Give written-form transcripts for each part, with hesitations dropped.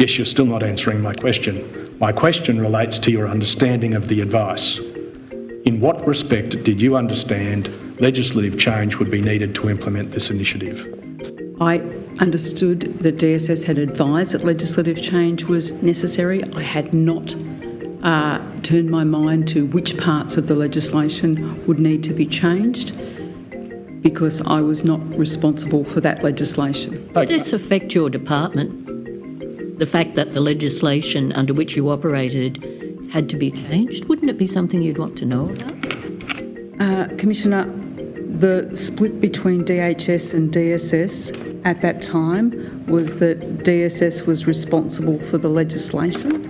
Yes, you're still not answering my question. My question relates to your understanding of the advice. In what respect did you understand legislative change would be needed to implement this initiative? I understood that DSS had advised that legislative change was necessary. I had not turned my mind to which parts of the legislation would need to be changed because I was not responsible for that legislation. Did this affect your department? The fact that the legislation under which you operated had to be changed? Wouldn't it be something you'd want to know about? Commissioner, the split between DHS and DSS at that time was that DSS was responsible for the legislation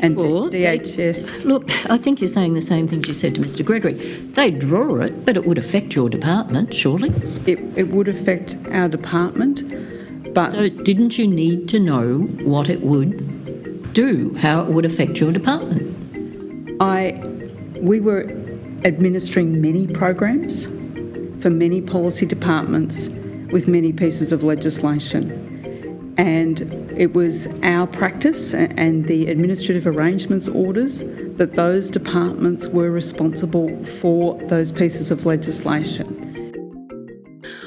and DHS... Look, I think you're saying the same things you said to Mr Gregory. They draw it, but it would affect your department, surely? It would affect our department, but... So didn't you need to know what it would do, how it would affect your department? We were administering many programs for many policy departments with many pieces of legislation. And it was our practice and the administrative arrangements orders that those departments were responsible for those pieces of legislation.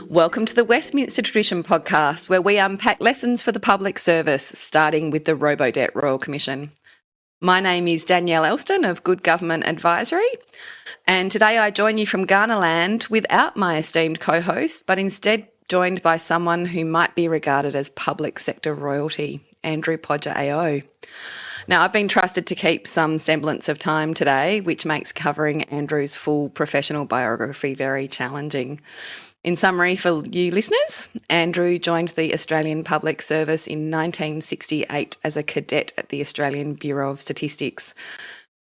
Welcome to the Westminster Tradition podcast, where we unpack lessons for the public service, starting with the Robodebt Royal Commission. My name is Danielle Elston of Good Government Advisory, and today I join you from Kaurna land without my esteemed co-host, but instead joined by someone who might be regarded as public sector royalty, Andrew Podger AO. Now, I've been trusted to keep some semblance of time today, which makes covering Andrew's full professional biography very challenging. In summary for you listeners, Andrew joined the Australian Public Service in 1968 as a cadet at the Australian Bureau of Statistics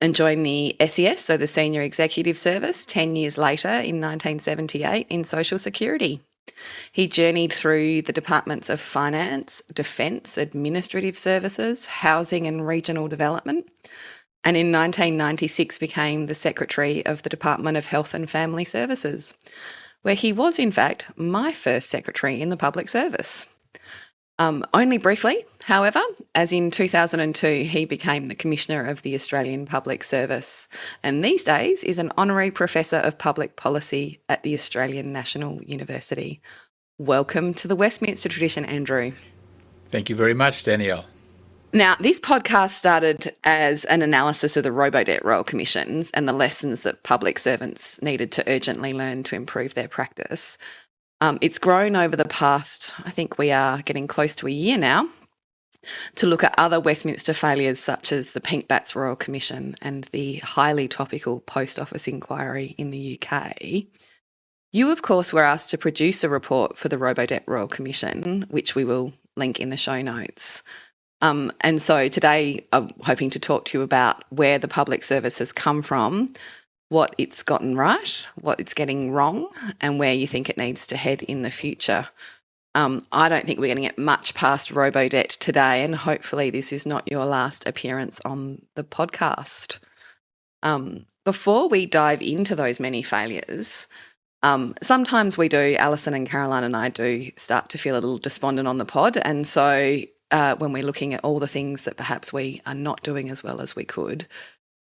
and joined the SES, so the Senior Executive Service, 10 years later in 1978 in Social Security. He journeyed through the departments of Finance, Defence, Administrative Services, Housing and Regional Development, and in 1996 became the Secretary of the Department of Health and Family Services, where he was, in fact, my first secretary in the public service. Only briefly, however, as in 2002 he became the Commissioner of the Australian Public Service and these days is an Honorary Professor of Public Policy at the Australian National University. Welcome to the Westminster Tradition, Andrew. Thank you very much, Danielle. Now, this podcast started as an analysis of the Robodebt Royal Commissions and the lessons that public servants needed to urgently learn to improve their practice. It's grown over the past, I think we are getting close to a year now, to look at other Westminster failures such as the Pink Bats Royal Commission and the highly topical Post Office inquiry in the UK. You, of course, were asked to produce a report for the Robodebt Royal Commission, which we will link in the show notes. And so today I'm hoping to talk to you about where the public service has come from, what it's gotten right, what it's getting wrong, and where you think it needs to head in the future. I don't think we're going to get much past Robodebt today, and hopefully this is not your last appearance on the podcast. Before we dive into those many failures, sometimes we do, Alison and Caroline and I do start to feel a little despondent on the pod, and so when we're looking at all the things that perhaps we are not doing as well as we could.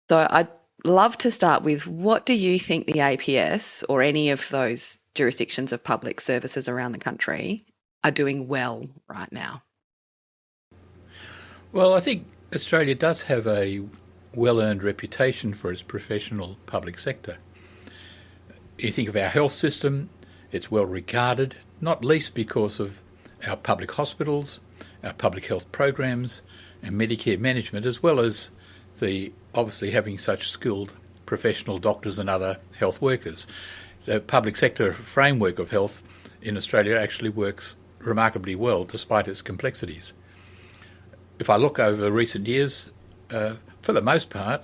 So I'd love to start with, what do you think the APS or any of those jurisdictions of public services around the country are doing well right now? Well, I think Australia does have a well-earned reputation for its professional public sector. You think of our health system, it's well regarded, not least because of our public hospitals, our public health programs and Medicare management, as well as the obviously having such skilled professional doctors and other health workers. The public sector framework of health in Australia actually works remarkably well despite its complexities. If I look over recent years, for the most part,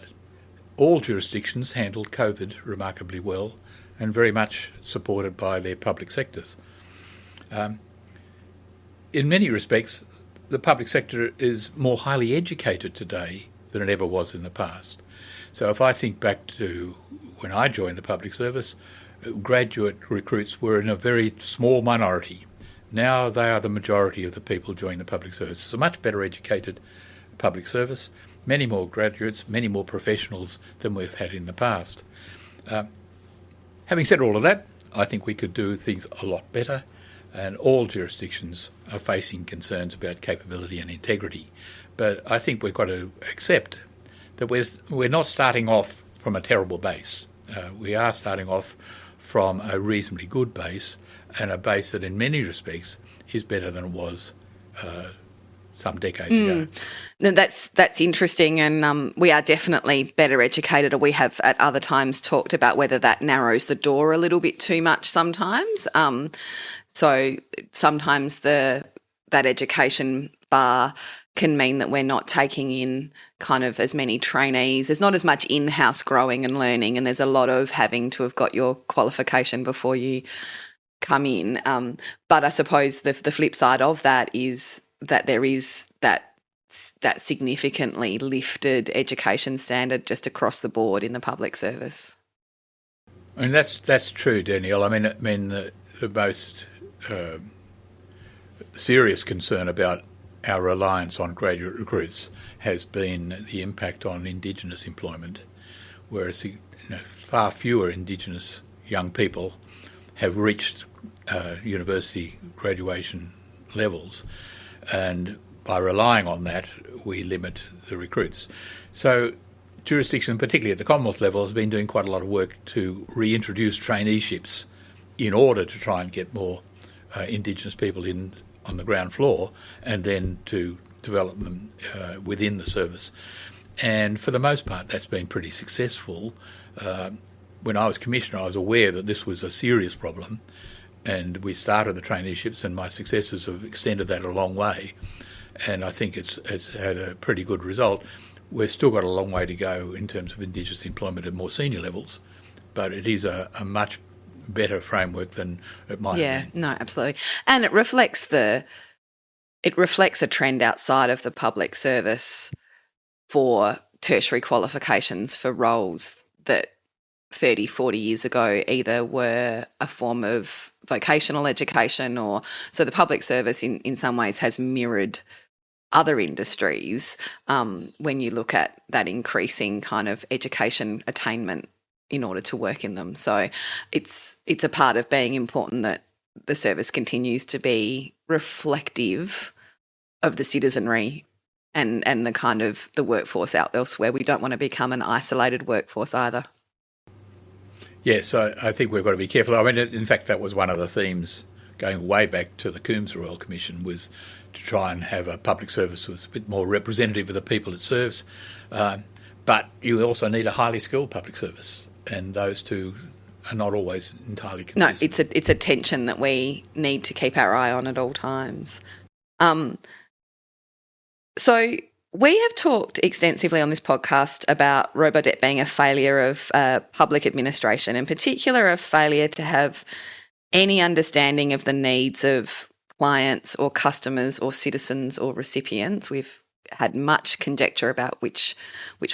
all jurisdictions handled COVID remarkably well and very much supported by their public sectors. In many respects, the public sector is more highly educated today than it ever was in the past. So if I think back to when I joined the public service, graduate recruits were in a very small minority. Now they are the majority of the people joining the public service. It's a much better educated public service, many more graduates, many more professionals than we've had in the past. Having said all of that, I think we could do things a lot better, and all jurisdictions are facing concerns about capability and integrity. But I think we've got to accept that we're not starting off from a terrible base. We are starting off from a reasonably good base, and a base that in many respects is better than it was some decades ago. No, that's interesting, and we are definitely better educated, or we have at other times talked about whether that narrows the door a little bit too much sometimes. So sometimes that education bar can mean that we're not taking in kind of as many trainees. There's not as much in-house growing and learning, and there's a lot of having to have got your qualification before you come in. But I suppose the flip side of that is that there is that significantly lifted education standard just across the board in the public service. I mean, that's true, Danielle. I mean the most serious concern about our reliance on graduate recruits has been the impact on Indigenous employment, whereas far fewer Indigenous young people have reached university graduation levels, and by relying on that, we limit the recruits. So jurisdiction, particularly at the Commonwealth level, has been doing quite a lot of work to reintroduce traineeships in order to try and get more Indigenous people in on the ground floor, and then to develop them within the service. And for the most part, that's been pretty successful. When I was Commissioner, I was aware that this was a serious problem, and we started the traineeships, and my successors have extended that a long way. And I think it's had a pretty good result. We've still got a long way to go in terms of Indigenous employment at more senior levels, but it is a much better framework than it might have been. No, absolutely. And it reflects a trend outside of the public service for tertiary qualifications for roles that 30, 40 years ago either were a form of vocational education, or so the public service in some ways has mirrored other industries when you look at that increasing kind of education attainment in order to work in them. So it's a part of being important that the service continues to be reflective of the citizenry and the kind of the workforce out elsewhere. We don't want to become an isolated workforce either. Yes, I think we've got to be careful. I mean, in fact, that was one of the themes going way back to the Coombs Royal Commission, was to try and have a public service that was a bit more representative of the people it serves. But you also need a highly skilled public service, and those two are not always entirely consistent. No, it's a tension that we need to keep our eye on at all times. So we have talked extensively on this podcast about robo-debt being a failure of public administration, in particular a failure to have any understanding of the needs of clients or customers or citizens or recipients. We've had much conjecture about which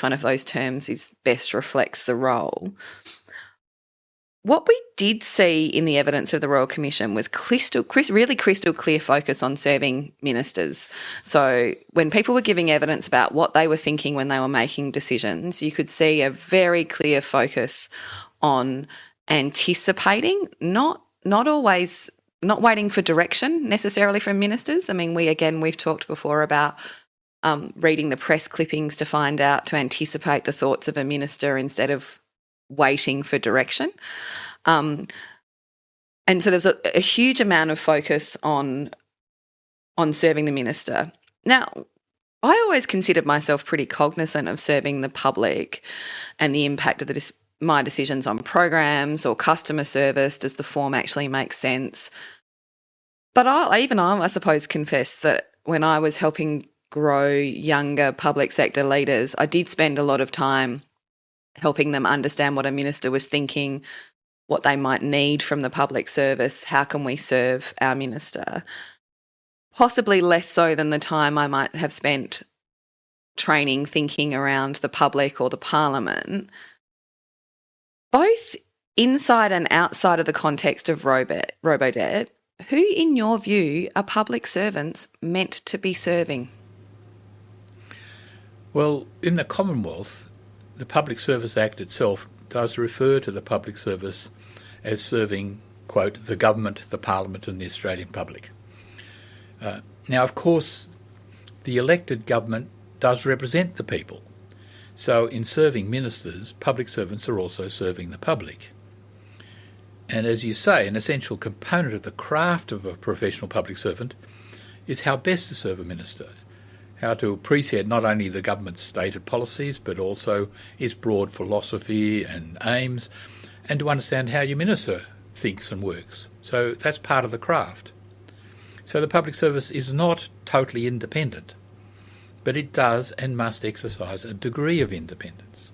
one of those terms best reflects the role. What we did see in the evidence of the Royal Commission was really crystal clear focus on serving ministers. So when people were giving evidence about what they were thinking when they were making decisions, you could see a very clear focus on anticipating, not waiting for direction necessarily from ministers. I mean, we've talked before about reading the press clippings to anticipate the thoughts of a minister instead of waiting for direction. And so there's a huge amount of focus on serving the minister. Now, I always considered myself pretty cognizant of serving the public and the impact of my decisions on programs or customer service. Does the form actually make sense? But I suppose, confess that when I was helping grow younger public sector leaders, I did spend a lot of time helping them understand what a minister was thinking, what they might need from the public service, how can we serve our minister. Possibly less so than the time I might have spent training thinking around the public or the parliament. Both inside and outside of the context of robo-debt, who, in your view, are public servants meant to be serving? Well, in the Commonwealth, the Public Service Act itself does refer to the public service as serving, quote, the government, the parliament and the Australian public. Now, of course, the elected government does represent the people. So in serving ministers, public servants are also serving the public. And as you say, an essential component of the craft of a professional public servant is how best to serve a minister, how to appreciate not only the government's stated policies, but also its broad philosophy and aims, and to understand how your minister thinks and works. So that's part of the craft. So the public service is not totally independent, but it does and must exercise a degree of independence.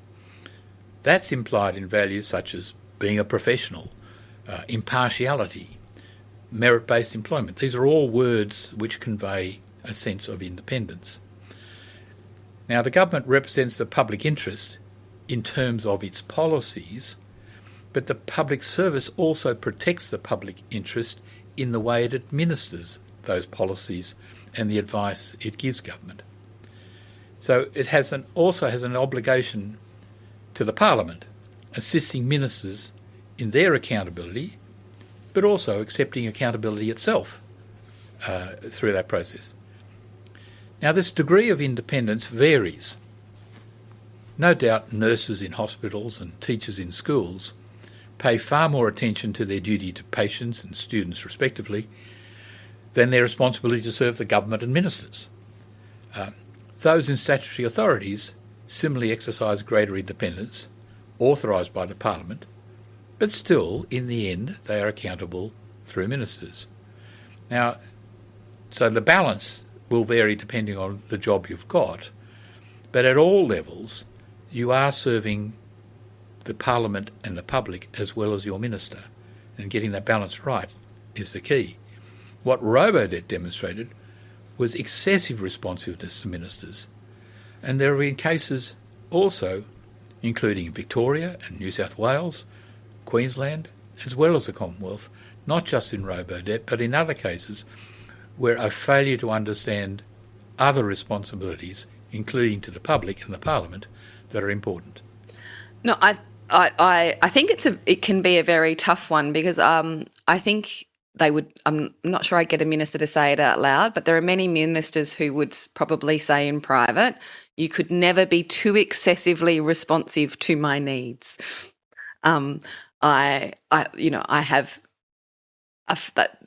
That's implied in values such as being a professional, impartiality, merit-based employment. These are all words which convey a sense of independence. Now, the government represents the public interest in terms of its policies, but the public service also protects the public interest in the way it administers those policies and the advice it gives government. So it also has an obligation to the Parliament, assisting ministers in their accountability, but also accepting accountability itself through that process. Now, this degree of independence varies. No doubt nurses in hospitals and teachers in schools pay far more attention to their duty to patients and students respectively than their responsibility to serve the government and ministers. Those in statutory authorities similarly exercise greater independence, authorised by the Parliament, but still, in the end, they are accountable through ministers. Now, so the balance will vary depending on the job you've got, but at all levels, you are serving the Parliament and the public as well as your minister, and getting that balance right is the key. What Robodebt demonstrated was excessive responsiveness to ministers, and there have been cases also, including Victoria and New South Wales, Queensland, as well as the Commonwealth, not just in Robodebt, but in other cases where a failure to understand other responsibilities, including to the public and the Parliament, that are important. No, I think it can be a very tough one because I think I'm not sure I'd get a minister to say it out loud, but there are many ministers who would probably say in private, you could never be too excessively responsive to my needs. That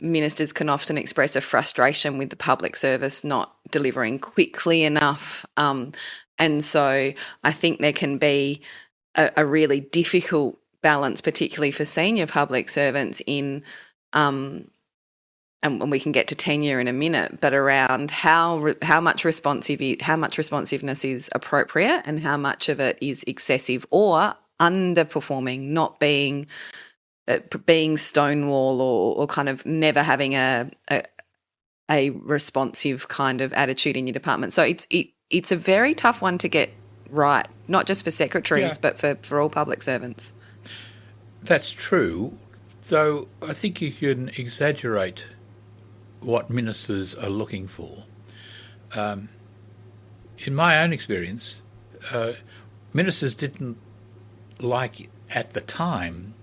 ministers can often express a frustration with the public service not delivering quickly enough. And so I think there can be a really difficult balance, particularly for senior public servants in, and we can get to tenure in a minute, but around how much responsiveness is appropriate and how much of it is excessive or underperforming, not being stonewall or kind of never having a responsive kind of attitude in your department. So it's a very tough one to get right, not just for secretaries, but for all public servants. That's true, though I think you can exaggerate what ministers are looking for. In my own experience, ministers didn't like at the time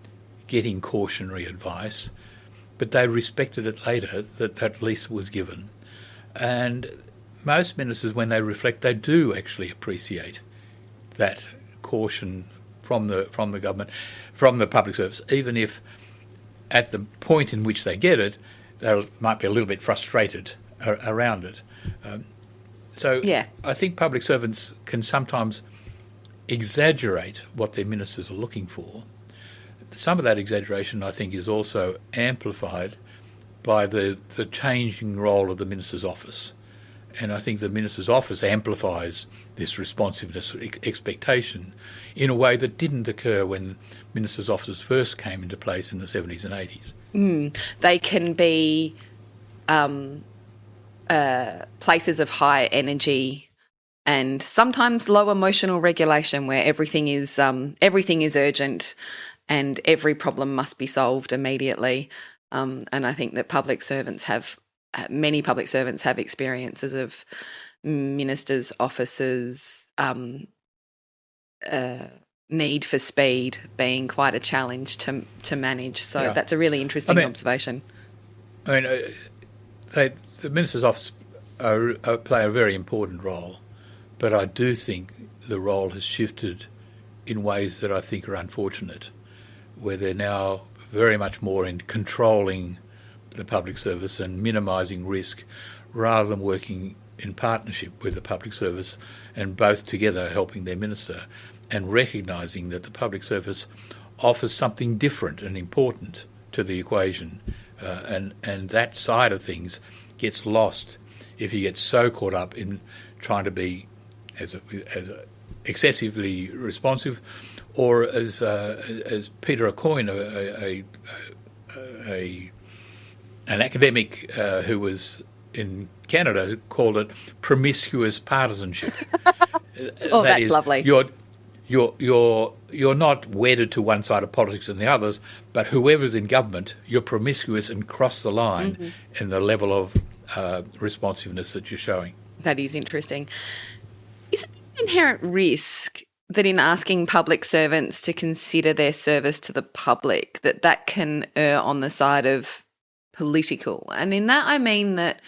getting cautionary advice, but they respected it later that at least was given. And most ministers, when they reflect, they do actually appreciate that caution from the government, from the public service, even if at the point in which they get it, they might be a little bit frustrated around it. I think public servants can sometimes exaggerate what their ministers are looking for. Some of that exaggeration, I think, is also amplified by the changing role of the minister's office. And I think the minister's office amplifies this responsiveness expectation in a way that didn't occur when ministers' offices first came into place in the 70s and 80s. They can be places of high energy and sometimes low emotional regulation, where everything is urgent and every problem must be solved immediately. And I think that many public servants have experiences of ministers' offices' need for speed being quite a challenge to manage. So that's a really interesting observation. I mean, the Minister's office play a very important role, but I do think the role has shifted in ways that I think are unfortunate, where they're now very much more in controlling the public service and minimising risk rather than working in partnership with the public service and both together helping their minister and recognising that the public service offers something different and important to the equation, and that side of things gets lost if you get so caught up in trying to be as excessively responsive, or as Peter Coyne, an academic who was in Canada, called it promiscuous partisanship. Oh, that's lovely. You're not wedded to one side of politics and the others, but whoever's in government, you're promiscuous and cross the line in the level of responsiveness that you're showing. That is interesting. Is it an inherent risk that in asking public servants to consider their service to the public, that can err on the side of political? And in that I mean that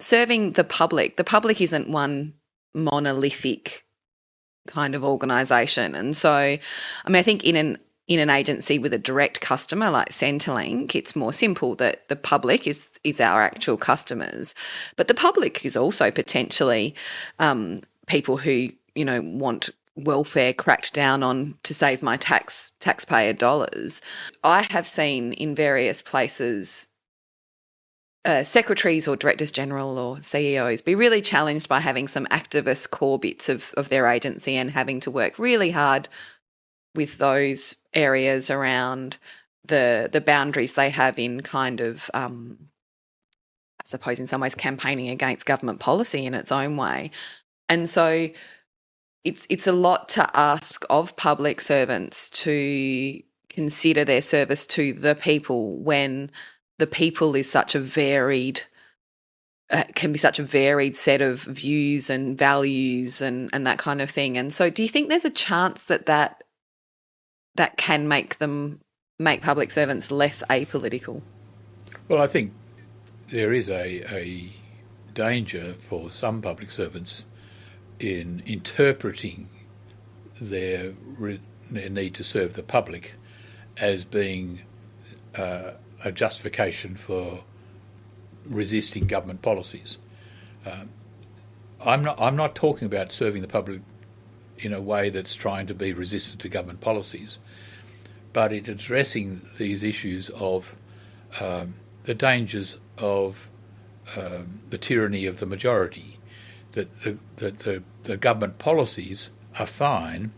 serving the public isn't one monolithic kind of organisation. And so, I mean, I think in an agency with a direct customer like Centrelink, it's more simple that the public is our actual customers. But the public is also potentially people who, want welfare cracked down on to save my taxpayer dollars. I have seen in various places secretaries or directors general or CEOs be really challenged by having some activist core bits of their agency and having to work really hard with those areas around the boundaries they have in kind of, I suppose in some ways, campaigning against government policy in its own way. And so it's a lot to ask of public servants to consider their service to the people when the people is such a varied, can be such a varied set of views and values and that kind of thing. And so do you think there's a chance that can make public servants less apolitical? Well, I think there is a danger for some public servants in interpreting their need to serve the public as being a justification for resisting government policies. I'm not talking about serving the public in a way that's trying to be resistant to government policies, but in addressing these issues of the dangers of the tyranny of the majority, that the government policies are fine,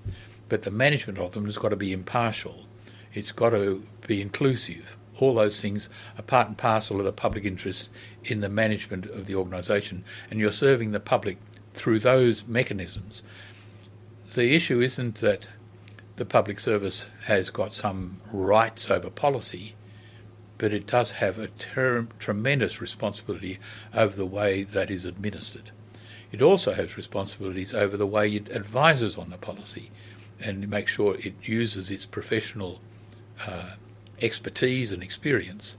but the management of them has got to be impartial. It's got to be inclusive. All those things are part and parcel of the public interest in the management of the organisation, and you're serving the public through those mechanisms. The issue isn't that the public service has got some rights over policy, but it does have a tremendous responsibility over the way that is administered. It also has responsibilities over the way it advises on the policy and make sure it uses its professional expertise and experience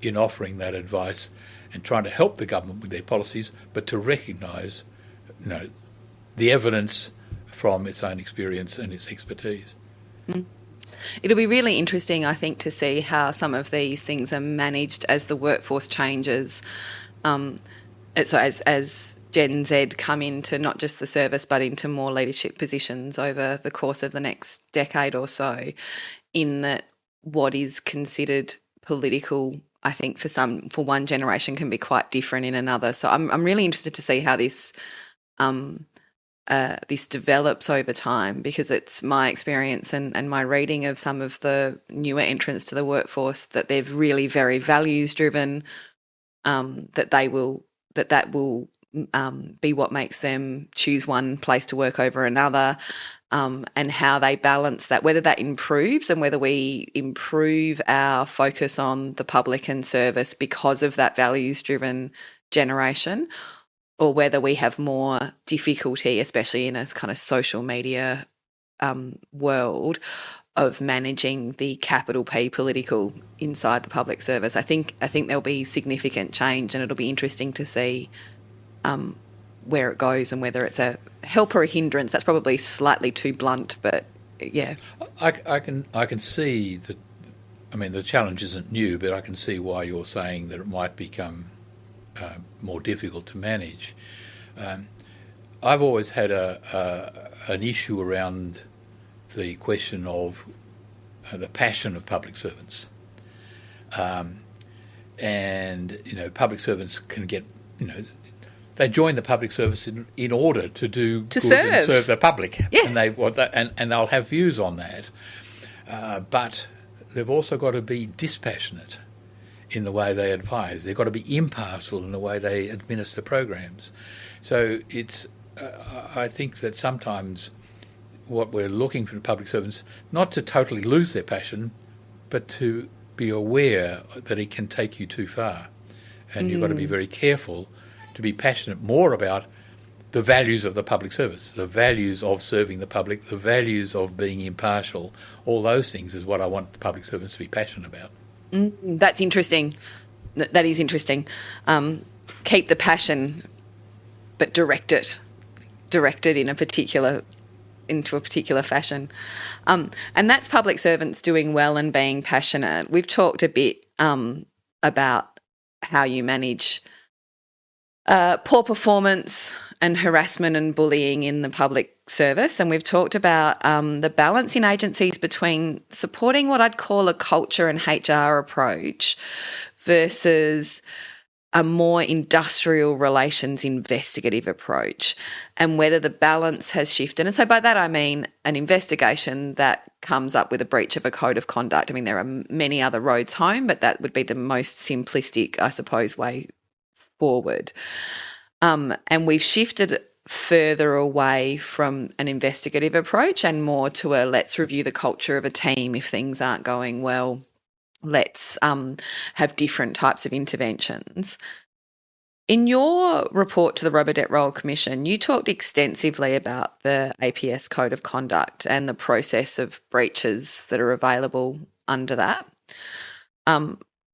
in offering that advice and trying to help the government with their policies, but to recognise, the evidence from its own experience and its expertise. It'll be really interesting, I think, to see how some of these things are managed as the workforce changes. So as Gen Z come into not just the service but into more leadership positions over the course of the next decade or so, in that what is considered political, I think for one generation can be quite different in another. So I'm really interested to see how this develops over time, because it's my experience and my reading of some of the newer entrants to the workforce that they're really very values driven, that will be what makes them choose one place to work over another, and how they balance that, whether that improves and whether we improve our focus on the public and service because of that values-driven generation, or whether we have more difficulty, especially in a kind of social media world, of managing the capital P political inside the public service. I think there'll be significant change, and it'll be interesting to see where it goes and whether it's a help or a hindrance. That's probably slightly too blunt, but yeah. I can see that. I mean, the challenge isn't new, but I can see why you're saying that it might become more difficult to manage. I've always had an issue around the question of the passion of public servants, and public servants can get they join the public service in order to do good and serve the public, and they'll have views on that, but they've also got to be dispassionate in the way they advise. They've got to be impartial in the way they administer programs. So it's I think that sometimes what we're looking for in public servants, not to totally lose their passion, but to be aware that it can take you too far. And you've got to be very careful to be passionate more about the values of the public service, the values of serving the public, the values of being impartial. All those things is what I want the public servants to be passionate about. That's interesting. That is interesting. Keep the passion, but direct it into a particular fashion. And that's public servants doing well and being passionate. We've talked a bit about how you manage poor performance and harassment and bullying in the public service, and we've talked about the balance in agencies between supporting what I'd call a culture and HR approach versus a more industrial relations investigative approach, and whether the balance has shifted. And so by that I mean an investigation that comes up with a breach of a code of conduct. I mean, there are many other roads home, but that would be the most simplistic, I suppose, way forward. And we've shifted further away from an investigative approach and more to a let's review the culture of a team if things aren't going well. Let's have different types of interventions. In your report to the Robo-Debt Royal Commission, you talked extensively about the APS Code of Conduct and the process of breaches that are available under that.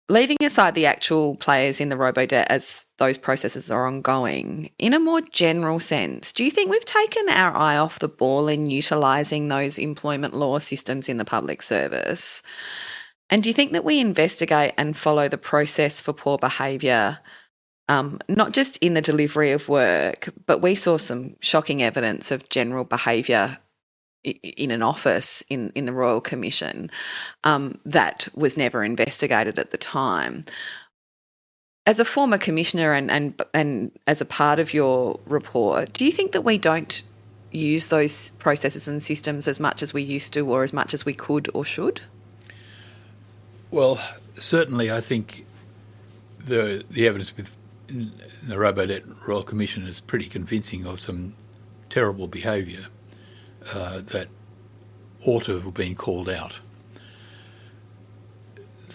Leaving aside the actual players in the Robo-Debt as those processes are ongoing, in a more general sense, do you think we've taken our eye off the ball in utilising those employment law systems in the public service? And do you think that we investigate and follow the process for poor behaviour, not just in the delivery of work, but we saw some shocking evidence of general behaviour in an office in the Royal Commission that was never investigated at the time. As a former commissioner and as a part of your report, do you think that we don't use those processes and systems as much as we used to, or as much as we could or should? Well, certainly I think the evidence with the Robo-Debt Royal Commission is pretty convincing of some terrible behaviour that ought to have been called out.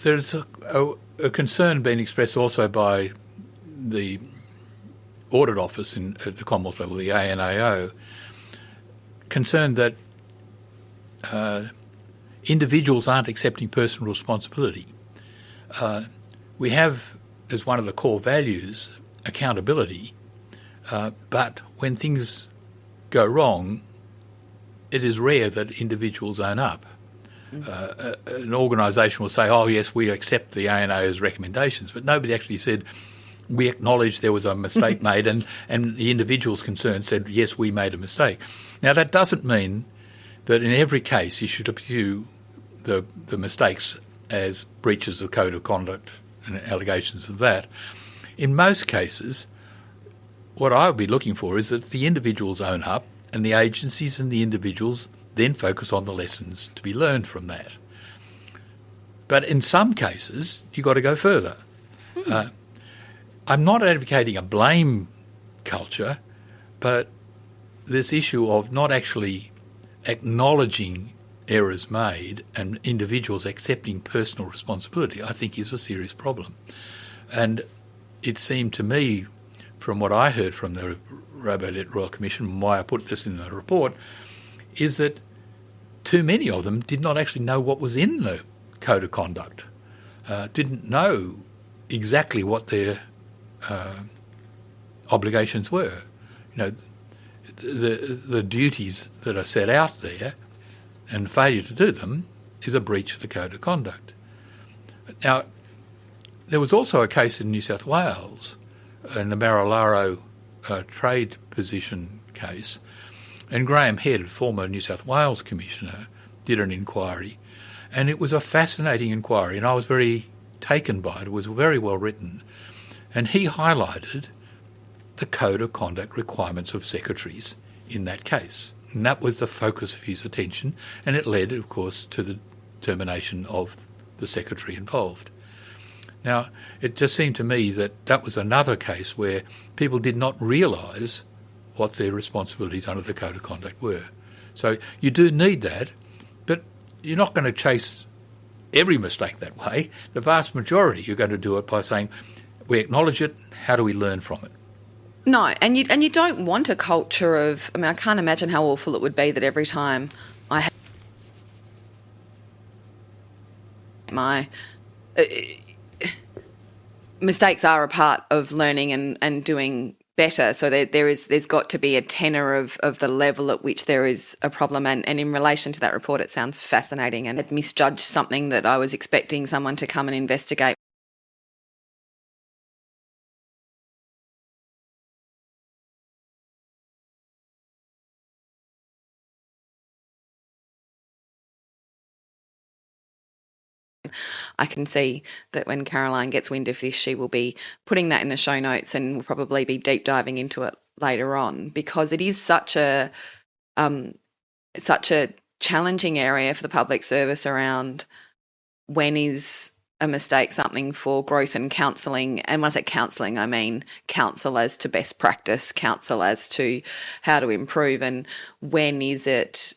There's a concern being expressed also by the Audit Office at the Commonwealth level, the ANAO, concerned that individuals aren't accepting personal responsibility. We have, as one of the core values, accountability, but when things go wrong, it is rare that individuals own up. An organisation will say, oh yes, we accept the ANA's recommendations, but nobody actually said, we acknowledge there was a mistake made, and the individuals concerned said, yes, we made a mistake. Now that doesn't mean that in every case you should view the mistakes as breaches of code of conduct and allegations of that. In most cases, what I would be looking for is that the individuals own up, and the agencies and the individuals then focus on the lessons to be learned from that. But in some cases, you've got to go further. I'm not advocating a blame culture, but this issue of not actually acknowledging errors made and individuals accepting personal responsibility, I think is a serious problem. And it seemed to me, from what I heard from the Robo-Debt Royal Commission, and why I put this in the report, is that too many of them did not actually know what was in the Code of Conduct, didn't know exactly what their obligations were. The duties that are set out there, and failure to do them is a breach of the Code of Conduct. Now, there was also a case in New South Wales, in the Marilaro trade position case, and Graham Head, former New South Wales Commissioner, did an inquiry, and it was a fascinating inquiry, and I was very taken by it. It was very well written, and he highlighted the Code of Conduct requirements of secretaries in that case. And that was the focus of his attention, and it led, of course, to the termination of the secretary involved. Now, it just seemed to me that that was another case where people did not realise what their responsibilities under the Code of Conduct were. So you do need that, but you're not going to chase every mistake that way. The vast majority, you're going to do it by saying, we acknowledge it, how do we learn from it? No, and you don't want a culture of, I mean, I can't imagine how awful it would be that every time I have my mistakes are a part of learning and doing better. So there's got to be a tenor of the level at which there is a problem. And in relation to that report, it sounds fascinating and had misjudged something that I was expecting someone to come and investigate. I can see that when Caroline gets wind of this, she will be putting that in the show notes and will probably be deep diving into it later on, because it is such a challenging area for the public service around when is a mistake something for growth and counselling. And when I say counselling, I mean counsel as to best practice, counsel as to how to improve, and when is it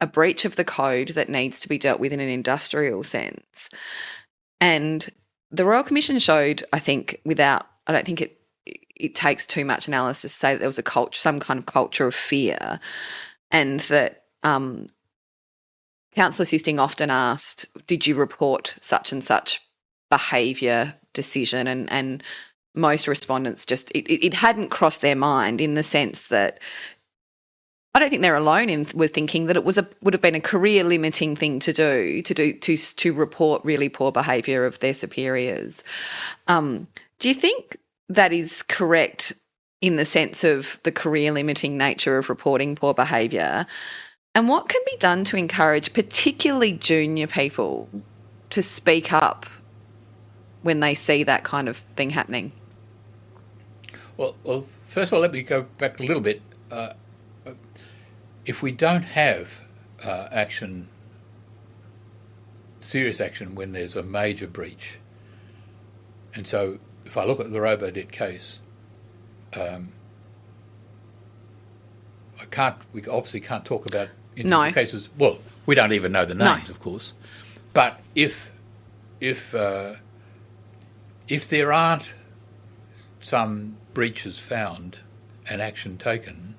a breach of the code that needs to be dealt with in an industrial sense. And the Royal Commission showed, I think, I don't think it takes too much analysis to say that there was some kind of culture of fear, and that counsel assisting often asked, did you report such and such behaviour decision? And most respondents just, it hadn't crossed their mind, in the sense that I don't think they're alone with thinking that it would have been a career limiting thing to report really poor behaviour of their superiors. Do you think that is correct in the sense of the career limiting nature of reporting poor behaviour? And what can be done to encourage particularly junior people to speak up when they see that kind of thing happening? Well, first of all, let me go back a little bit. If we don't have serious action when there's a major breach, and so if I look at the Robo-Debt case, we obviously can't talk about individual cases. Well, we don't even know the names, of course. But if there aren't some breaches found and action taken,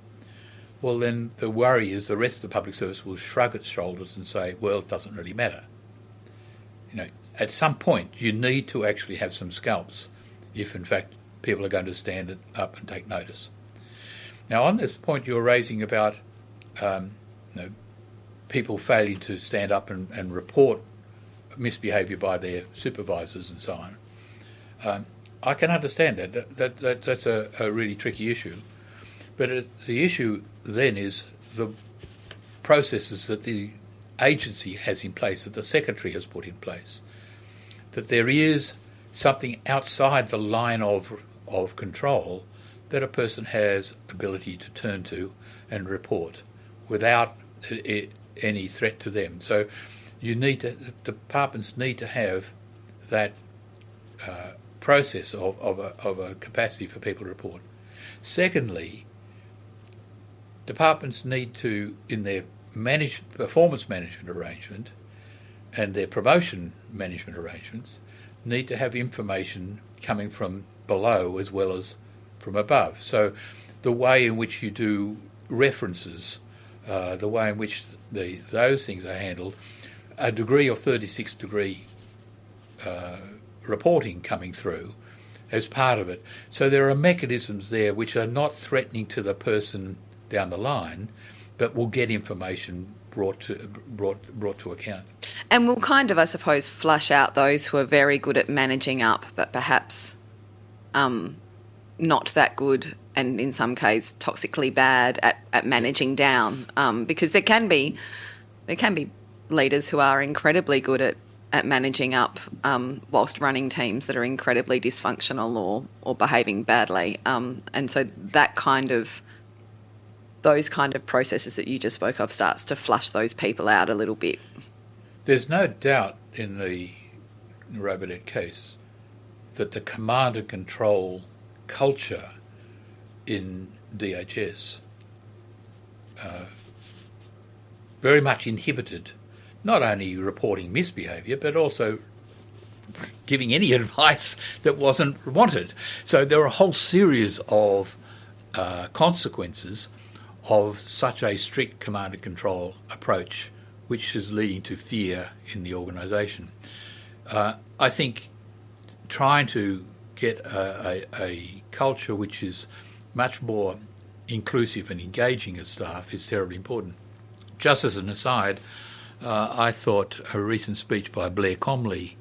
well, then the worry is the rest of the public service will shrug its shoulders and say, well, it doesn't really matter. At some point, you need to actually have some scalps if, in fact, people are going to stand up and take notice. Now, on this point you're raising about people failing to stand up and report misbehaviour by their supervisors and so on, I can understand that. That's a really tricky issue. But the issue then is the processes that the agency has in place, that the Secretary has put in place, that there is something outside the line of control that a person has ability to turn to and report without any threat to them. So the departments need to have that process of a capacity for people to report. Secondly, departments need to, in their performance management arrangement and their promotion management arrangements, need to have information coming from below as well as from above. So the way in which you do references, the way in which those things are handled, a degree of 36-degree reporting coming through as part of it. So there are mechanisms there which are not threatening to the person down the line, but will get information brought to account. And will kind of, I suppose, flush out those who are very good at managing up, but perhaps not that good, and in some cases toxically bad at managing down, because there can be leaders who are incredibly good at managing up whilst running teams that are incredibly dysfunctional or behaving badly, and so those kind of processes that you just spoke of starts to flush those people out a little bit. There's no doubt in the Robodet case that the command and control culture in DHS very much inhibited not only reporting misbehaviour but also giving any advice that wasn't wanted. So there are a whole series of consequences of such a strict command and control approach, which is leading to fear in the organisation. I think trying to get a culture which is much more inclusive and engaging of staff is terribly important. Just as an aside, I thought a recent speech by Blair Comley,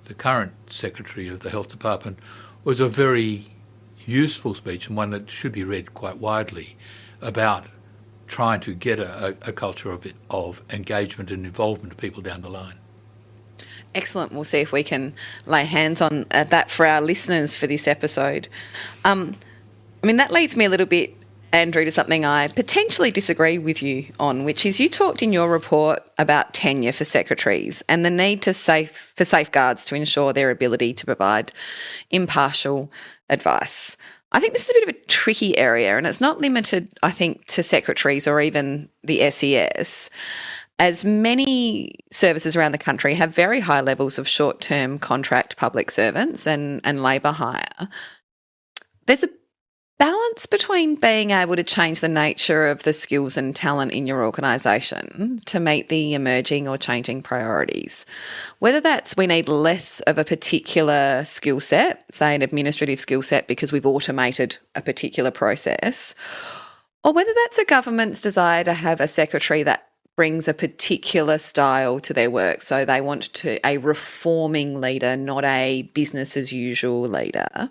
the current Secretary of the Health Department, was a very useful speech and one that should be read quite widely about trying to get a culture of engagement and involvement of people down the line. Excellent. We'll see if we can lay hands on that for our listeners for this episode. That leads me a little bit, Andrew, to something I potentially disagree with you on, which is you talked in your report about tenure for secretaries and the need for safeguards to ensure their ability to provide impartial advice. I think this is a bit of a tricky area, and it's not limited, I think, to secretaries or even the SES, as many services around the country have very high levels of short-term contract public servants and labour hire. There's a balance between being able to change the nature of the skills and talent in your organisation to meet the emerging or changing priorities. Whether that's we need less of a particular skill set, say an administrative skill set because we've automated a particular process, or whether that's a government's desire to have a secretary that brings a particular style to their work. So they want a reforming leader, not a business as usual leader.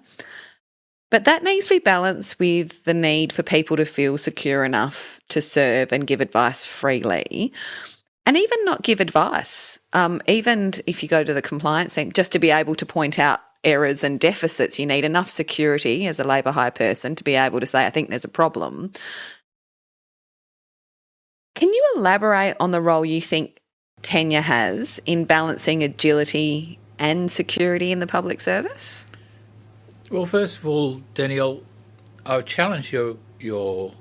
But that needs to be balanced with the need for people to feel secure enough to serve and give advice freely, and even not give advice. Even if you go to the compliance team, just to be able to point out errors and deficits, you need enough security as a labour hire person to be able to say, I think there's a problem. Can you elaborate on the role you think tenure has in balancing agility and security in the public service? Well, first of all, Danielle, I would challenge your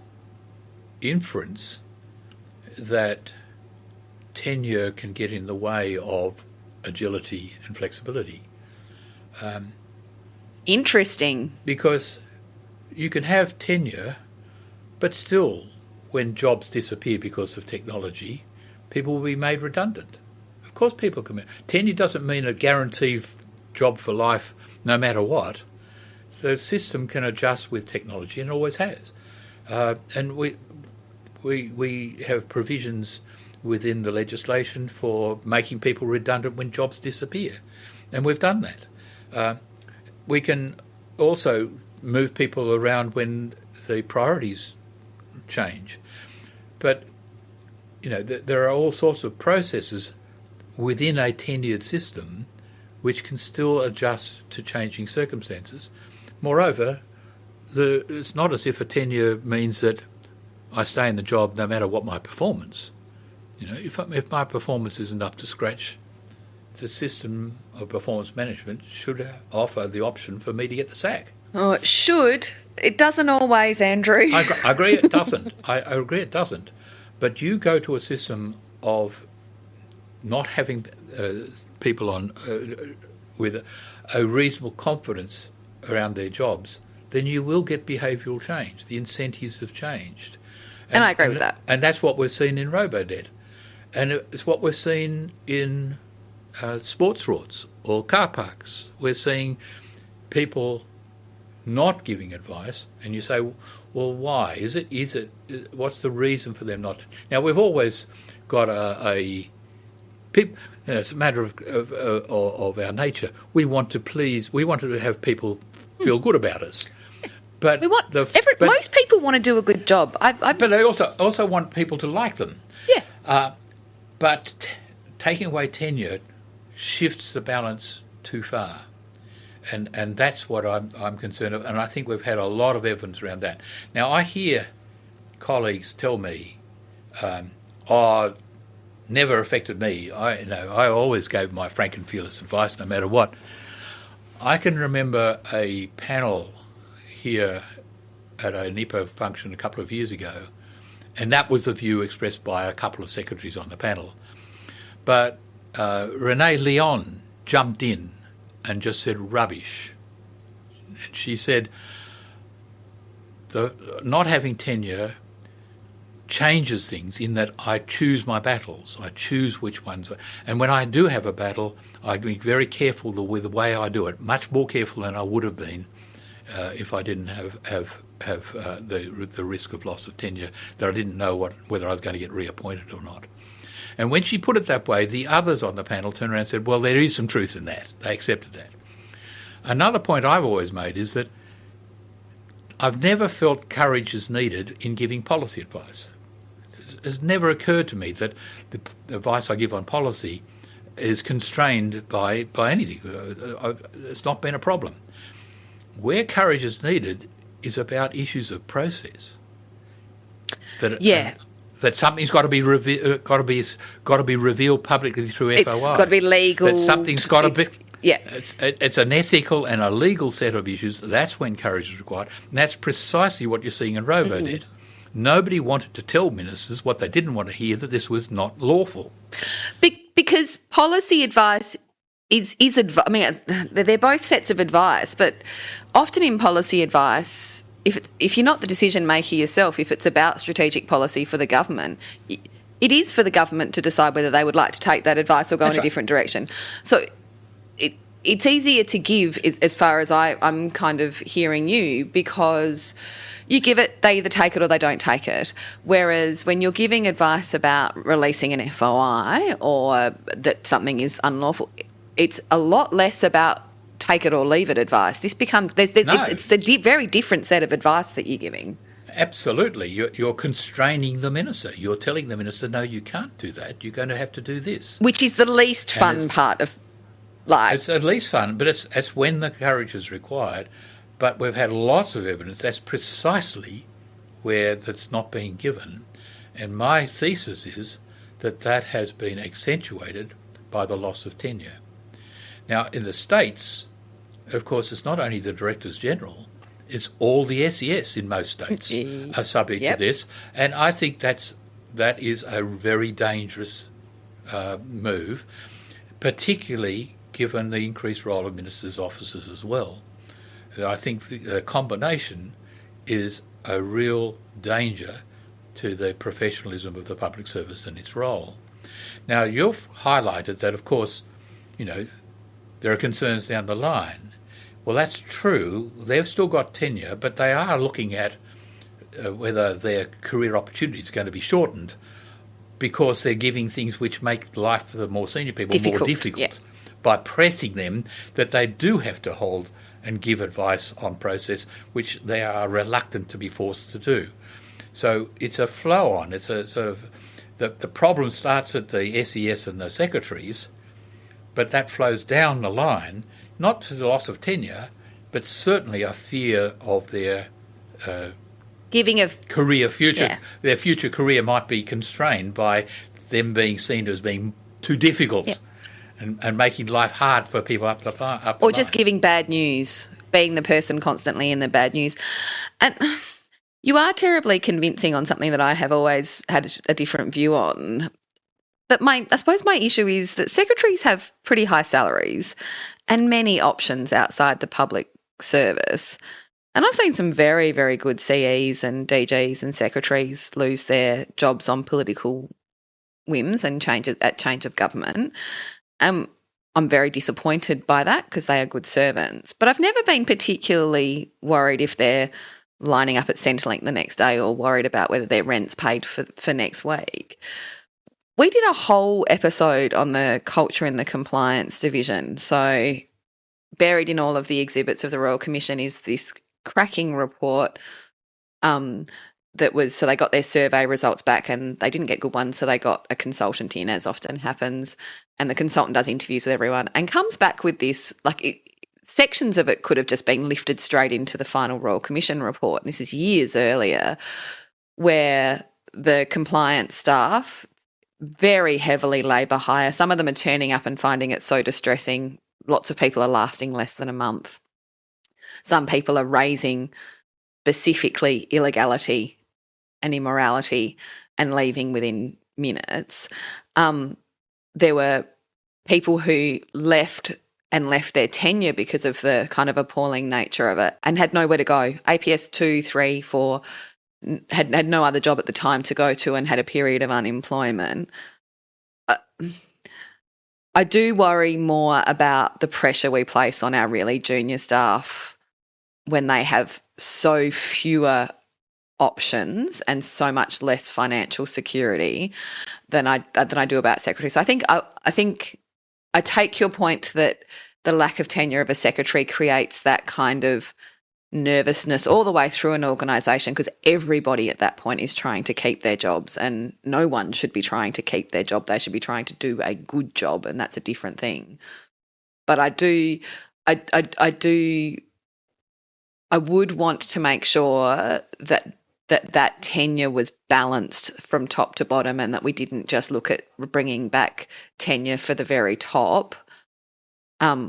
inference that tenure can get in the way of agility and flexibility. Interesting. Because you can have tenure, but still, when jobs disappear because of technology, people will be made redundant. Of course people can. Tenure doesn't mean a guaranteed job for life no matter what. The system can adjust with technology and always has. And we have provisions within the legislation for making people redundant when jobs disappear. And we've done that. We can also move people around when the priorities change. But, there are all sorts of processes within a tenured system which can still adjust to changing circumstances. Moreover, it's not as if a tenure means that I stay in the job no matter what my performance. If my performance isn't up to scratch, the system of performance management should offer the option for me to get the sack. Oh, it should, It doesn't always, Andrew. I agree it doesn't. I agree it doesn't. But you go to a system of not having people on with a reasonable confidence around their jobs, then you will get behavioural change. The incentives have changed. And I agree with that. And that's what we've seen in robo-debt. And it's what we've seen in sports frauds or car parks. We're seeing people not giving advice, and you say, well, why? What's the reason for them not? Now, we've always got it's a matter of our nature. We want to have people feel good about us. But most people want to do a good job. But they also want people to like them. Yeah. But taking away tenure shifts the balance too far. And that's what I'm concerned of, and I think we've had a lot of evidence around that. Now, I hear colleagues tell me, never affected me. I always gave my frank and fearless advice no matter what. I can remember a panel here at a NIPA function a couple of years ago, and that was the view expressed by a couple of secretaries on the panel. But Renee Leon jumped in and just said rubbish. And she said, not having tenure changes things in that I choose my battles. I choose which ones. And when I do have a battle, I be very careful with the way I do it, much more careful than I would have been if I didn't have the risk of loss of tenure, that I didn't know whether I was going to get reappointed or not. And when she put it that way, the others on the panel turned around and said, well, there is some truth in that. They accepted that. Another point I've always made is that I've never felt courage is needed in giving policy advice. It has never occurred to me that the advice I give on policy is constrained by anything. It's not been a problem. Where courage is needed is about issues of process. That something's got to be revealed publicly through FOI. It's got to be legal. That something's got to be. Yeah. It's an ethical and a legal set of issues. That's when courage is required. And that's precisely what you're seeing in robo-debt. Mm-hmm. Nobody wanted to tell ministers what they didn't want to hear, that this was not lawful. Because policy advice is advice. I mean, they're both sets of advice, but often in policy advice, if you're not the decision maker yourself, if it's about strategic policy for the government, it is for the government to decide whether they would like to take that advice or go in a different direction. So it's easier to give, as far as I'm kind of hearing you, because you give it, they either take it or they don't take it. Whereas when you're giving advice about releasing an FOI or that something is unlawful, it's a lot less about take it or leave it advice. This becomes it's a very different set of advice that you're giving. Absolutely. You're constraining the minister. You're telling the minister, no, you can't do that. You're going to have to do this. Which is the least fun part of life. It's at least fun, but it's when the courage is required. But we've had lots of evidence that's precisely where that's not being given. And my thesis is that has been accentuated by the loss of tenure. Now, in the States, of course, it's not only the Directors General, it's all the SES in most states are subject to this. And I think that is a very dangerous move, particularly given the increased role of ministers' officers as well. I think the combination is a real danger to the professionalism of the public service and its role. Now, you've highlighted that, of course, there are concerns down the line. Well, that's true. They've still got tenure, but they are looking at whether their career opportunity is going to be shortened because they're giving things which make life for the more senior people more difficult by pressing them that they do have to hold and give advice on process, which they are reluctant to be forced to do. So it's a flow-on. It's a sort of the problem starts at the SES and the secretaries, but that flows down the line, not to the loss of tenure, but certainly a fear of their career future. Yeah. Their future career might be constrained by them being seen as being too difficult and making life hard for people up the line. Just giving bad news being the person constantly in the bad news. And you are terribly convincing on something that I have always had a different view on. But I suppose my issue is that secretaries have pretty high salaries and many options outside the public service. And I've seen some very, very good CEs and DGs and secretaries lose their jobs on political whims and change of government. I'm very disappointed by that because they are good servants. But I've never been particularly worried if they're lining up at Centrelink the next day or worried about whether their rent's paid for next week. We did a whole episode on the culture in the compliance division. So buried in all of the exhibits of the Royal Commission is this cracking report that was, so they got their survey results back and they didn't get good ones, so they got a consultant in, as often happens, and the consultant does interviews with everyone and comes back with this, sections of it could have just been lifted straight into the final Royal Commission report. And this is years earlier, where the compliance staff, very heavily labour hire. Some of them are turning up and finding it so distressing. Lots of people are lasting less than a month. Some people are raising specifically illegality and immorality and leaving within minutes. There were people who left their tenure because of the kind of appalling nature of it and had nowhere to go. APS 2, 3, 4 had no other job at the time to go to and had a period of unemployment. I do worry more about the pressure we place on our really junior staff when they have so fewer options and so much less financial security than I do about secretaries. So I think I take your point that the lack of tenure of a secretary creates that kind of nervousness all the way through an organisation because everybody at that point is trying to keep their jobs and no one should be trying to keep their job. They should be trying to do a good job, and that's a different thing. But I would want to make sure that tenure was balanced from top to bottom and that we didn't just look at bringing back tenure for the very top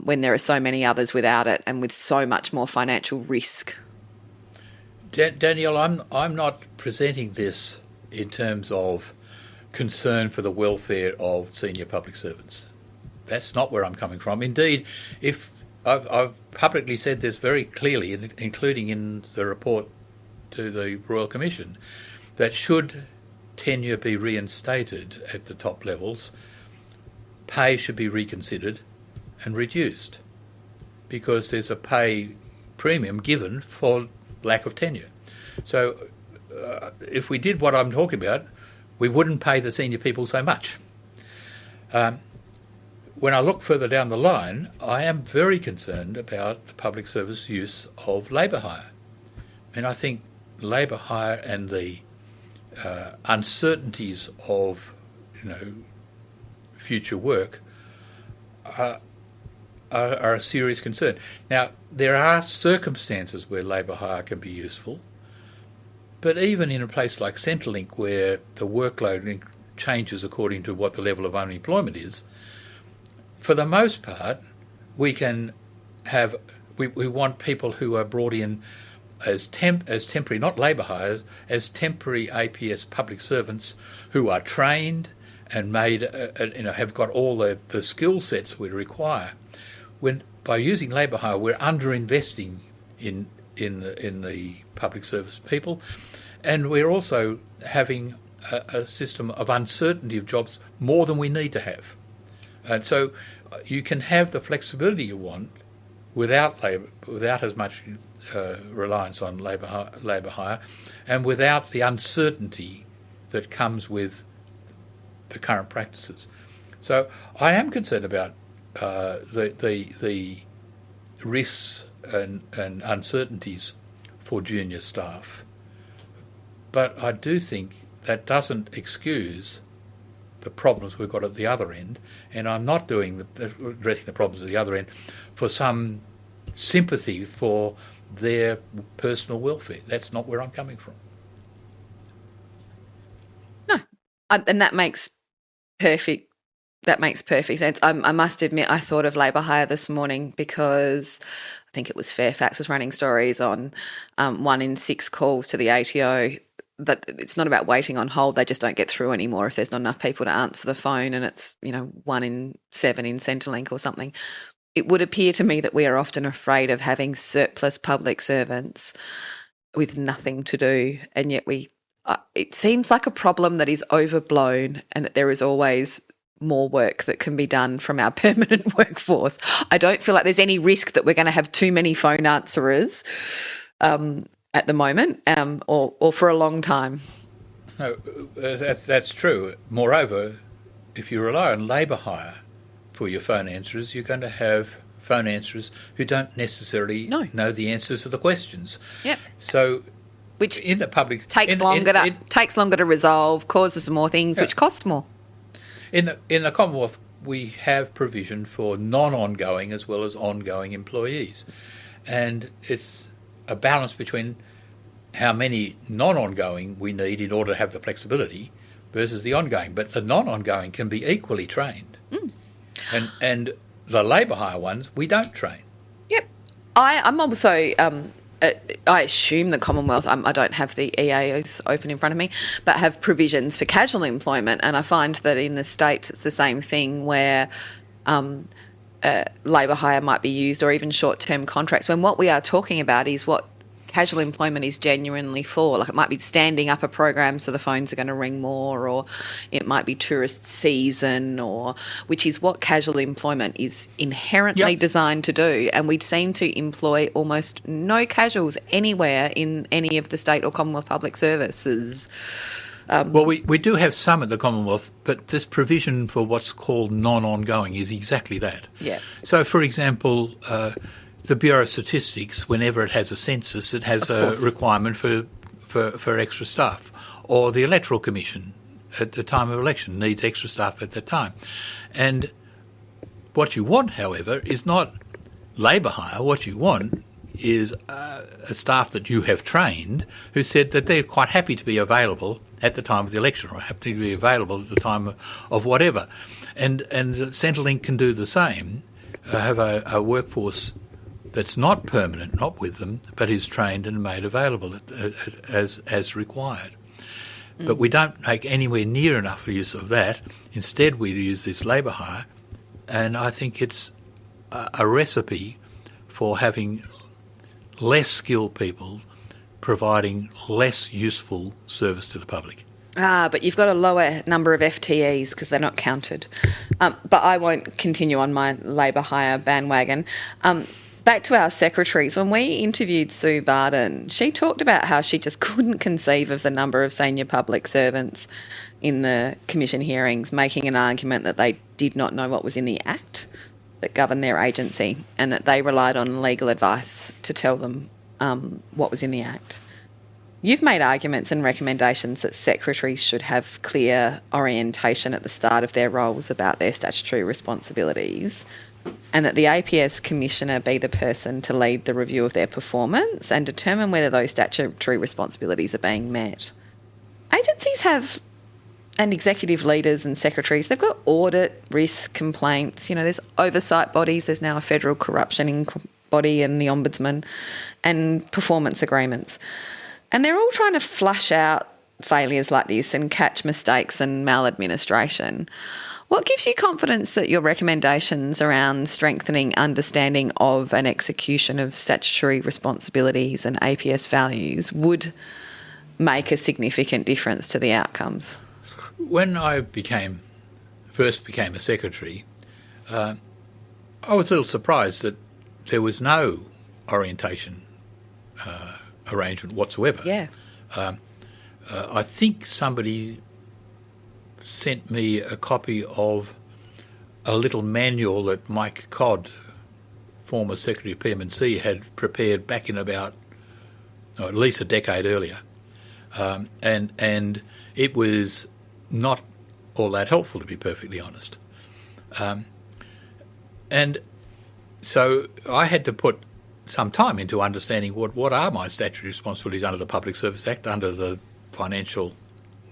when there are so many others without it and with so much more financial risk. Danielle, I'm not presenting this in terms of concern for the welfare of senior public servants. That's not where I'm coming from. Indeed, if I've publicly said this very clearly, including in the report to the Royal Commission, that should tenure be reinstated at the top levels, pay should be reconsidered and reduced because there's a pay premium given for lack of tenure. So if we did what I'm talking about, we wouldn't pay the senior people so much. When I look further down the line, I am very concerned about the public service use of labour hire. And I think labour hire and the uncertainties of future work are a serious concern. Now, there are circumstances where labour hire can be useful, but even in a place like Centrelink where the workload changes according to what the level of unemployment is, for the most part, we want people who are brought in as temporary, not labour hires, as temporary APS public servants who are trained and made, have got all the skill sets we require. By using labour hire, we're underinvesting in the public service people, and we're also having a system of uncertainty of jobs more than we need to have. And so you can have the flexibility you want without as much reliance on labour hire, and without the uncertainty that comes with the current practices. So I am concerned about the risks and uncertainties for junior staff, but I do think that doesn't excuse the problems we've got at the other end, and I'm not addressing the problems at the other end for some sympathy for their personal welfare. That's not where I'm coming from. No, and that makes perfect That makes perfect sense. I must admit, I thought of labour hire this morning because I think it was Fairfax was running stories on 1 in 6 calls to the ATO, that it's not about waiting on hold. They just don't get through anymore if there's not enough people to answer the phone, and it's 1 in 7 in Centrelink or something. It would appear to me that we are often afraid of having surplus public servants with nothing to do, and yet it seems like a problem that is overblown, and that there is always more work that can be done from our permanent workforce. I don't feel like there's any risk that we're going to have too many phone answerers at the moment, or for a long time. No, that's true. Moreover, if you rely on labour hire for your phone answerers, you're going to have phone answerers who don't necessarily know the answers to the questions. Yep. So, which in the public takes longer to resolve, causes more things, which cost more. In the Commonwealth, we have provision for non-ongoing as well as ongoing employees, and it's a balance between how many non-ongoing we need in order to have the flexibility versus the ongoing. But the non-ongoing can be equally trained, and the labour hire ones we don't train. Yep, I'm also. I assume the Commonwealth, I don't have the EAs open in front of me, but have provisions for casual employment. And I find that in the States it's the same thing, where labour hire might be used, or even short-term contracts, when what we are talking about is what casual employment is genuinely for. Like, it might be standing up a program so the phones are going to ring more, or it might be tourist season, which is what casual employment is inherently designed to do. And we seem to employ almost no casuals anywhere in any of the state or Commonwealth public services. Well, we do have some at the Commonwealth, but this provision for what's called non-ongoing is exactly that. Yeah. So, for example, the Bureau of Statistics, whenever it has a census, it has a requirement for extra staff. Or the Electoral Commission, at the time of election, needs extra staff at that time. And what you want, however, is not labour hire. What you want is a staff that you have trained, who said that they're quite happy to be available at the time of the election, or happy to be available at the time of whatever. And Centrelink can do the same, have a workforce that's not permanent, not with them, but is trained and made available as required. But we don't make anywhere near enough use of that. Instead, we use this labour hire, and I think it's a recipe for having less skilled people providing less useful service to the public. But you've got a lower number of FTEs because they're not counted. But I won't continue on my labour hire bandwagon. Back to our secretaries. When we interviewed Sue Barden, she talked about how she just couldn't conceive of the number of senior public servants in the commission hearings making an argument that they did not know what was in the Act that governed their agency, and that they relied on legal advice to tell them what was in the Act. You've made arguments and recommendations that secretaries should have clear orientation at the start of their roles about their statutory responsibilities, and that the APS Commissioner be the person to lead the review of their performance and determine whether those statutory responsibilities are being met. Agencies have, and executive leaders and secretaries, they've got audit, risk, complaints. There's oversight bodies. There's now a federal corruption body and the Ombudsman, and performance agreements. And they're all trying to flush out failures like this and catch mistakes and maladministration. What gives you confidence that your recommendations around strengthening understanding of and execution of statutory responsibilities and APS values would make a significant difference to the outcomes? When I first became a secretary, I was a little surprised that there was no orientation arrangement whatsoever. Yeah. I think somebody sent me a copy of a little manual that Mike Codd, former Secretary of PM&C, had prepared back in about at least a decade earlier, and it was not all that helpful, to be perfectly honest. And so I had to put some time into understanding what are my statutory responsibilities under the Public Service Act, under the Financial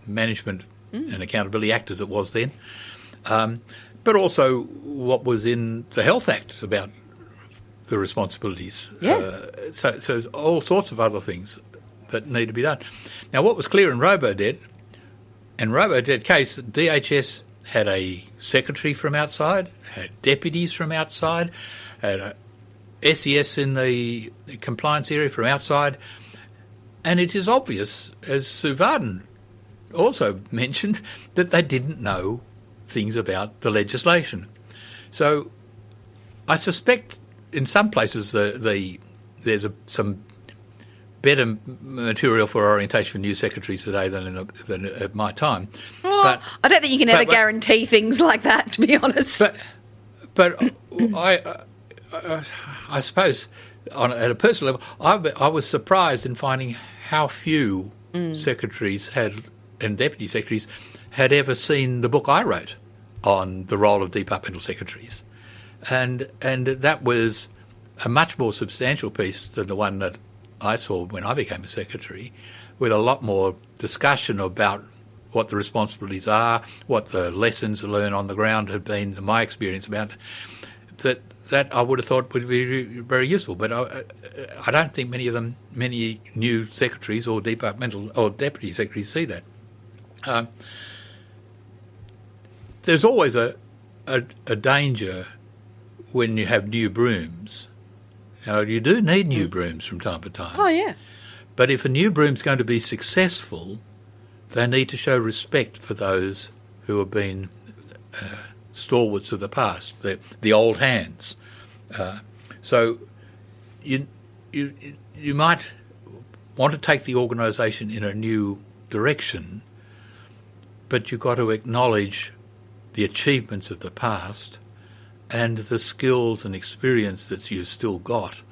Management and Accountability Act as it was then. but also what was in the Health Act about the responsibilities. Yeah. So there's all sorts of other things that need to be done. Now, what was clear in Robodebt case, DHS had a secretary from outside, had deputies from outside, had a SES in the compliance area from outside, and it is obvious, as Sue Varden also mentioned, that they didn't know things about the legislation. So I suspect in some places there's some better material for orientation for new secretaries today than at my time. Well, I don't think you can ever guarantee things like that, to be honest. But I suppose at a personal level, I was surprised in finding how few secretaries and deputy secretaries had ever seen the book I wrote on the role of departmental secretaries, and that was a much more substantial piece than the one that I saw when I became a secretary, with a lot more discussion about what the responsibilities are, what the lessons learned on the ground have been, my experience about that I would have thought would be very useful. But I don't think many new secretaries or departmental or deputy secretaries see that. There's always a danger when you have new brooms. Now, you do need new brooms from time to time. Oh, yeah. But if a new broom's going to be successful, they need to show respect for those who have been stalwarts of the past, the old hands. So you might want to take the organisation in a new direction, but you've got to acknowledge the achievements of the past and the skills and experience that you've still got.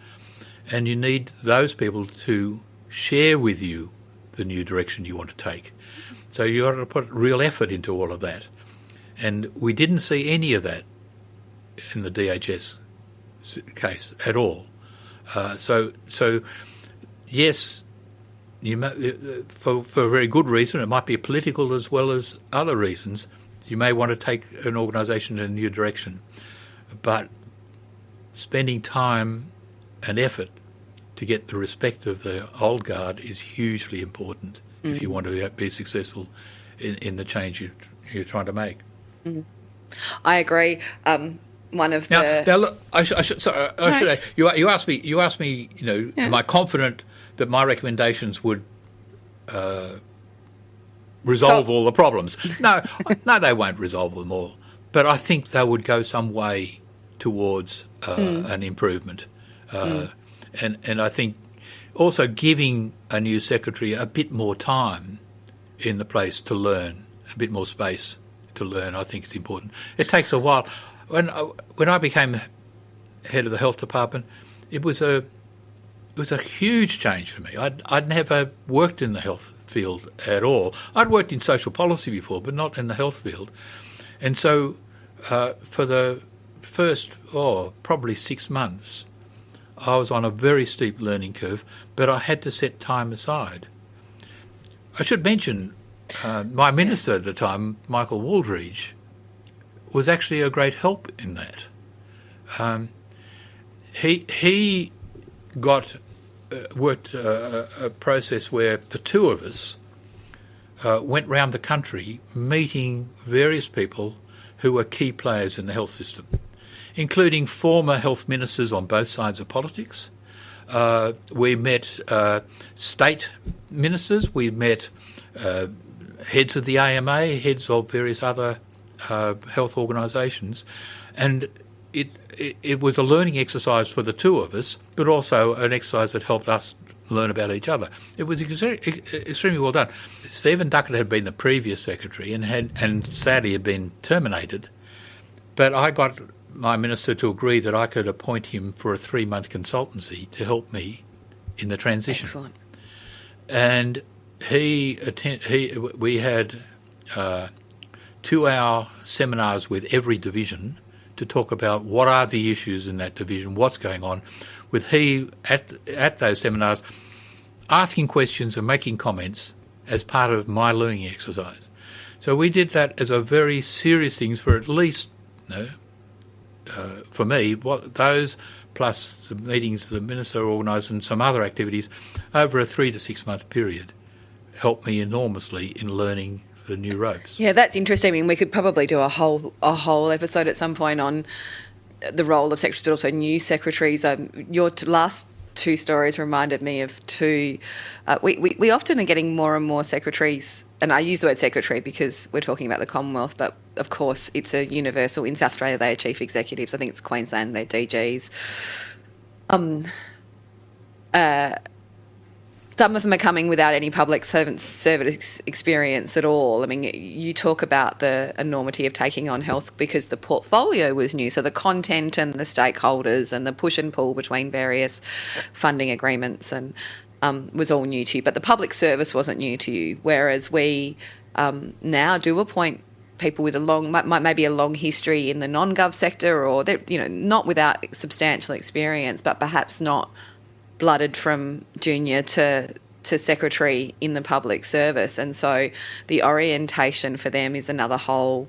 And you need those people to share with you the new direction you want to take. So you've got to put real effort into all of that. And we didn't see any of that in the DHS case at all. So yes, for a very good reason, it might be political as well as other reasons, you may want to take an organisation in a new direction. But spending time and effort to get the respect of the old guard is hugely important if you want to be successful in the change you're trying to make. I agree. One of the now look, I should. You asked me. Am I confident that my recommendations would resolve all the problems? No, they won't resolve them all. But I think they would go some way towards an improvement. And I think also giving a new secretary a bit more time in the place to learn, a bit more space to learn, I think is important. It takes a while. When I became head of the health department, it was a huge change for me. I'd never worked in the health field at all. I'd worked in social policy before, but not in the health field. And so for the first, probably 6 months, I was on a very steep learning curve, but I had to set time aside. I should mention my minister at the time, Michael Waldridge, was actually a great help in that. He worked a process where the two of us went round the country meeting various people who were key players in the health system, including former health ministers on both sides of politics. We met state ministers, we met heads of the AMA, heads of various other health organisations, and it was a learning exercise for the two of us, but also an exercise that helped us learn about each other. It was extremely well done. Stephen Duckett had been the previous secretary and sadly had been terminated, but I got my minister to agree that I could appoint him for a 3-month consultancy to help me in the transition. Excellent. And we had 2-hour seminars with every division to talk about what are the issues in that division, what's going on, with he at those seminars asking questions and making comments as part of my learning exercise. So we did that as a very serious thing for at least For me, what those plus the meetings the minister organised and some other activities over a 3 to 6 month period helped me enormously in learning the new ropes. Yeah, that's interesting. I mean, we could probably do a whole episode at some point on the role of secretaries, but also new secretaries. Your last two stories reminded me of two. We often are getting more and more secretaries, and I use the word secretary because we're talking about the Commonwealth, but of course it's a universal. In South Australia, they are chief executives. I think it's Queensland, they're DGs. Some of them are coming without any public service experience at all. I mean, you talk about the enormity of taking on health because the portfolio was new, so the content and the stakeholders and the push and pull between various funding agreements and was all new to you. But the public service wasn't new to you, whereas we now do appoint people with maybe a long history in the non-gov sector, or they're, not without substantial experience, but perhaps not blooded from junior to secretary in the public service. And so the orientation for them is another whole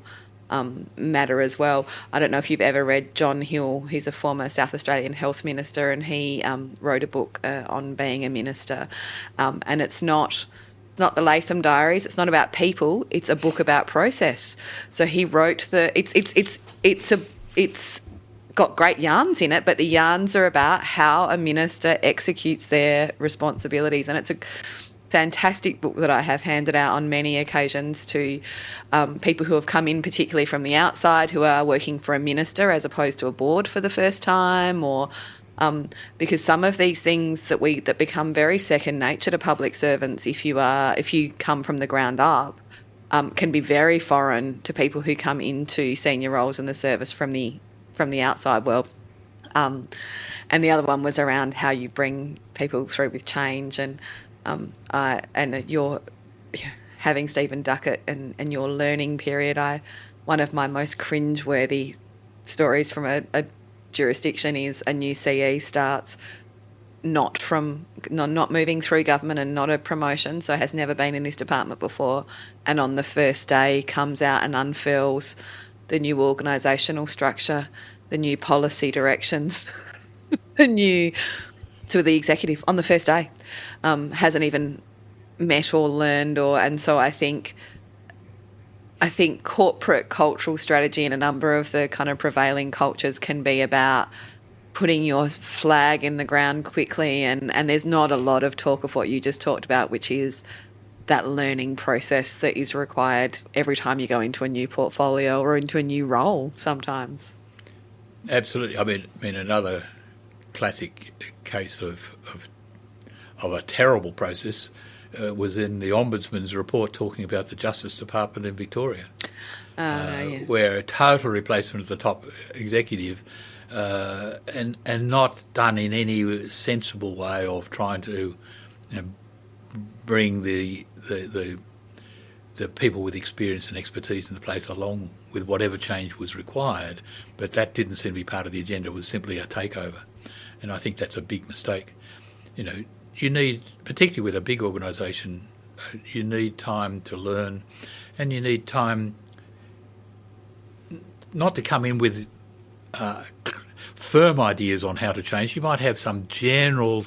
matter as well. I don't know if you've ever read John Hill. He's a former South Australian health minister, and he wrote a book on being a minister. And it's not the Latham Diaries. It's not about people. It's a book about process. So he wrote it's got great yarns in it, but the yarns are about how a minister executes their responsibilities. And it's a fantastic book that I have handed out on many occasions to people who have come in, particularly from the outside, who are working for a minister as opposed to a board for the first time, or because some of these things that become very second nature to public servants, if you come from the ground up, can be very foreign to people who come into senior roles in the service from the outside world. And the other one was around how you bring people through with change, and you're having Stephen Duckett and your learning period. One of my most cringe-worthy stories from a jurisdiction is a new CE starts not moving through government and not a promotion, so has never been in this department before, and on the first day comes out and unfurls the new organisational structure, the new policy directions, to the executive on the first day. Hasn't even met or learned, and so I think corporate cultural strategy in a number of the kind of prevailing cultures can be about putting your flag in the ground quickly, and there's not a lot of talk of what you just talked about, which is that learning process that is required every time you go into a new portfolio or into a new role sometimes. Absolutely. I mean another classic case of a terrible process was in the Ombudsman's report talking about the Justice Department in Victoria, where a total replacement of the top executive and not done in any sensible way of trying to bring the people with experience and expertise in the place along with whatever change was required, but that didn't seem to be part of the agenda. It was simply a takeover, and I think that's a big mistake. You need, particularly with a big organisation, you need time to learn, and you need time not to come in with firm ideas on how to change. You might have some general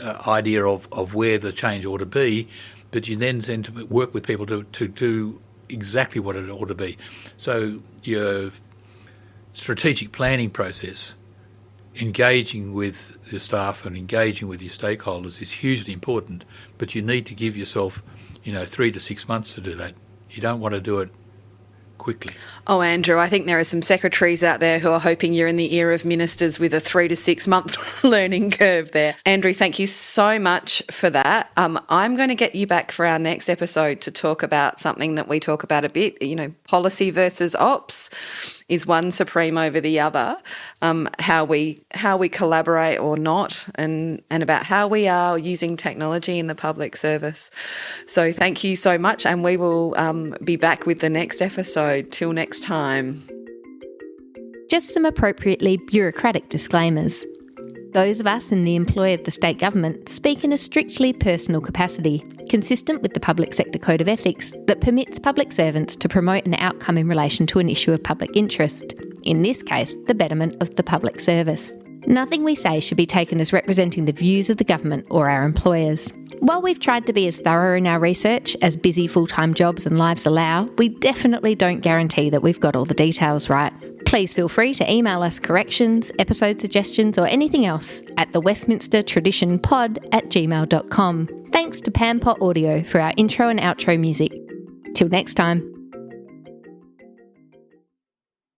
idea of where the change ought to be, but you then tend to work with people to do exactly what it ought to be. So your strategic planning process, engaging with your staff and engaging with your stakeholders, is hugely important, but you need to give yourself 3 to 6 months to do that. You don't want to do it quickly. Oh, Andrew, I think there are some secretaries out there who are hoping you're in the ear of ministers with a 3 to 6 month learning curve there. Andrew, thank you so much for that. I'm going to get you back for our next episode to talk about something that we talk about a bit. Policy versus ops is one supreme over the other. How we collaborate or not, and about how we are using technology in the public service. So thank you so much, and we will be back with the next episode. Till next time. Just some appropriately bureaucratic disclaimers. Those of us in the employ of the state government speak in a strictly personal capacity, consistent with the Public Sector Code of Ethics that permits public servants to promote an outcome in relation to an issue of public interest, in this case, the betterment of the public service. Nothing we say should be taken as representing the views of the government or our employers. While we've tried to be as thorough in our research as busy full-time jobs and lives allow, we definitely don't guarantee that we've got all the details right. Please feel free to email us corrections, episode suggestions or anything else at thewestminstertraditionpod@gmail.com. Thanks to Pampot Audio for our intro and outro music. Till next time.